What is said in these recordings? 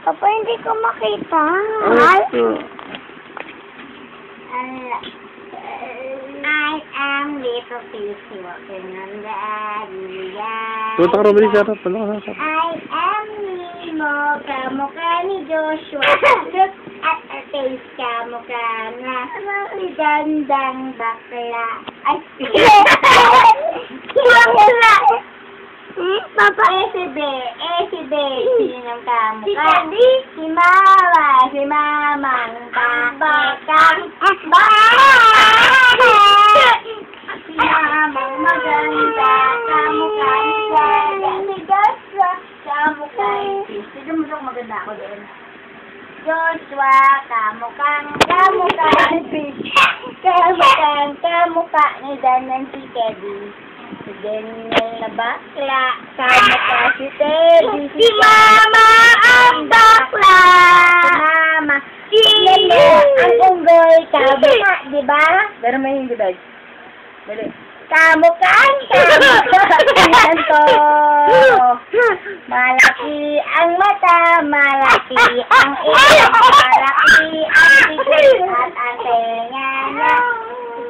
Papa, hindi ko makita. I am little Pixie walking on the area. I am Nemo, kamukha ni Joshua. Look at her face, kamukha na magandang bakla. Ay, Papa, si B, sinong kamukha? Si Mama, si Mamang bakang si Mamang maganda, kamukha ni si Joshua, kamukha ni sige mo dong maganda ako doon. Joshua, kamukha ni Dan ng si Teddy. Si Daniel na bakla, kamukha si Teddy. Si Mama ang bakla. Si Mama. Si Lele ang unggoy, kamukha, di ba? Pero may hindi ba? Dali. Kamukha ko. Malaki ang mata, malaki ang ilong, malaki ang bibig at ang tenga niya.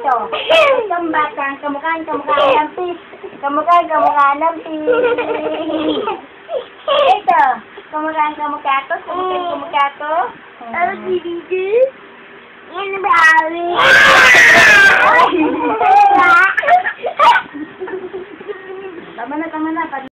Ito, itong batang kamukha ng fish. Kamukha ng fish. Ito, kamukha ko. Ano didi? Yan ba? Tama na.